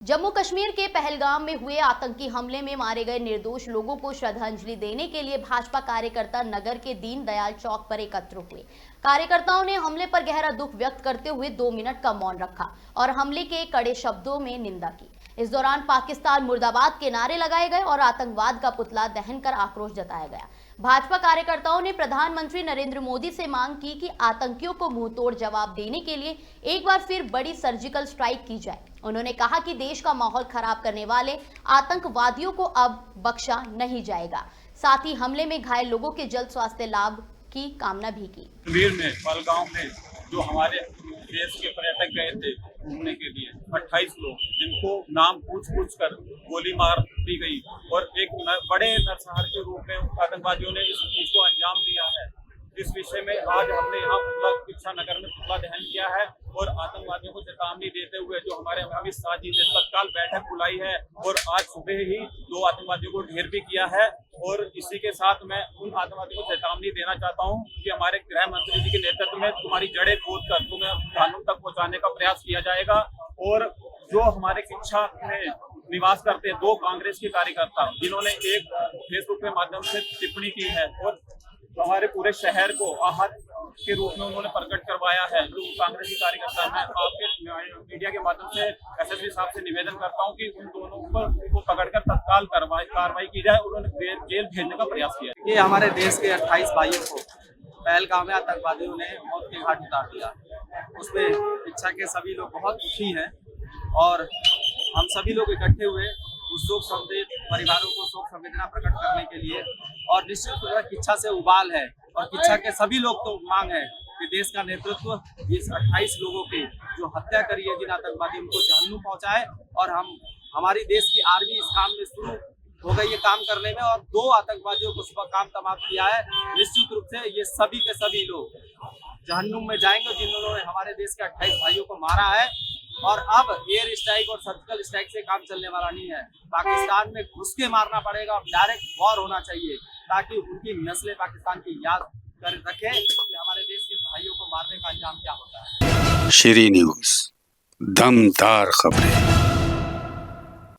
जम्मू कश्मीर के पहलगाम में हुए आतंकी हमले में मारे गए निर्दोष लोगों को श्रद्धांजलि देने के लिए भाजपा कार्यकर्ता नगर के दीनदयाल चौक पर एकत्र हुए। कार्यकर्ताओं ने हमले पर गहरा दुख व्यक्त करते हुए 2 मिनट का मौन रखा और हमले के कड़े शब्दों में निंदा की। इस दौरान पाकिस्तान मुर्दाबाद के नारे लगाए गए और आतंकवाद का पुतला दहन कर आक्रोश जताया गया। भाजपा कार्यकर्ताओं ने प्रधानमंत्री नरेंद्र मोदी से मांग की कि आतंकियों को मुंहतोड़ जवाब देने के लिए एक बार फिर बड़ी सर्जिकल स्ट्राइक की जाए। उन्होंने कहा कि देश का माहौल खराब करने वाले आतंकवादियों को अब बख्शा नहीं जाएगा। साथ ही हमले में घायल लोगों के जल्द स्वास्थ्य लाभ की कामना भी की। कश्मीर में पहलगाम में जो हमारे देश के पर्यटक गए थे घूमने के लिए 28 लोग, जिनको नाम पूछ कर गोली मार दी गई और एक बड़े नरसंहार के रूप में आतंकवादियों ने इस चीज को अंजाम दिया है। इस विषय में आज हमने यहाँ इच्छा नगर में पुतला दहन किया है और आतंकवादियों को चेतावनी देते हुए जो हमारे अमित शाह जी ने तत्काल बैठक बुलाई है और आज सुबह ही 2 आतंकवादियों को ढेर भी किया है। और इसी के साथ मैं उन आतंकवादियों को चेतावनी देना चाहता हूँ कि हमारे गृह मंत्री जी के नेतृत्व में तुम्हारी जड़ें खोद कर तुम्हें कानून तक पहुँचाने का प्रयास किया जाएगा। और जो हमारे शिक्षा में निवास करते हैं 2 कांग्रेस के कार्यकर्ता, जिन्होंने एक फेसबुक के माध्यम से टिप्पणी की है और हमारे पूरे शहर को आहत के रूप में उन्होंने प्रकट करवाया है, जो कांग्रेसी कार्यकर्ता, मैं आपके मीडिया के माध्यम से एसएसपी साहब से निवेदन करता हूं कि उन दोनों को पकड़कर तत्काल कार्रवाई की जाए। उन्होंने जेल भेजने का प्रयास किया। ये हमारे देश के 28 भाइयों को पहलगाम में आतंकवादियों ने मौत के घाट उतार दिया। उसमें शिक्षा के सभी लोग बहुत दुखी हैं और हम सभी लोग इकट्ठे हुए उस शोक संवेद परिवारों को शोक संवेदना प्रकट करने के लिए। और निश्चित शिक्षा से उबाल है और शिक्षा के सभी लोग तो मांग है कि देश का नेतृत्व इस 28 लोगों की जो हत्या करी है जिन आतंकवादी, उनको जहन्नुम पहुंचाए। और हमारी देश की आर्मी इस काम में शुरू हो गई है काम करने में और 2 आतंकवादियों को सुबह काम तमाम किया है। निश्चित रूप से ये सभी के सभी लोग जहन्नुम में जाएंगे जिन्होंने हमारे देश के 28 भाइयों को मारा है। और अब एयर स्ट्राइक और सर्जिकल स्ट्राइक से काम चलने वाला नहीं है, पाकिस्तान में घुस के मारना पड़ेगा और डायरेक्ट वॉर होना चाहिए ताकि उनकी नस्लें पाकिस्तान की याद कर रखें कि हमारे देश के भाइयों को मारने का अंजाम क्या होता है। श्री न्यूज़, दमदार खबरें।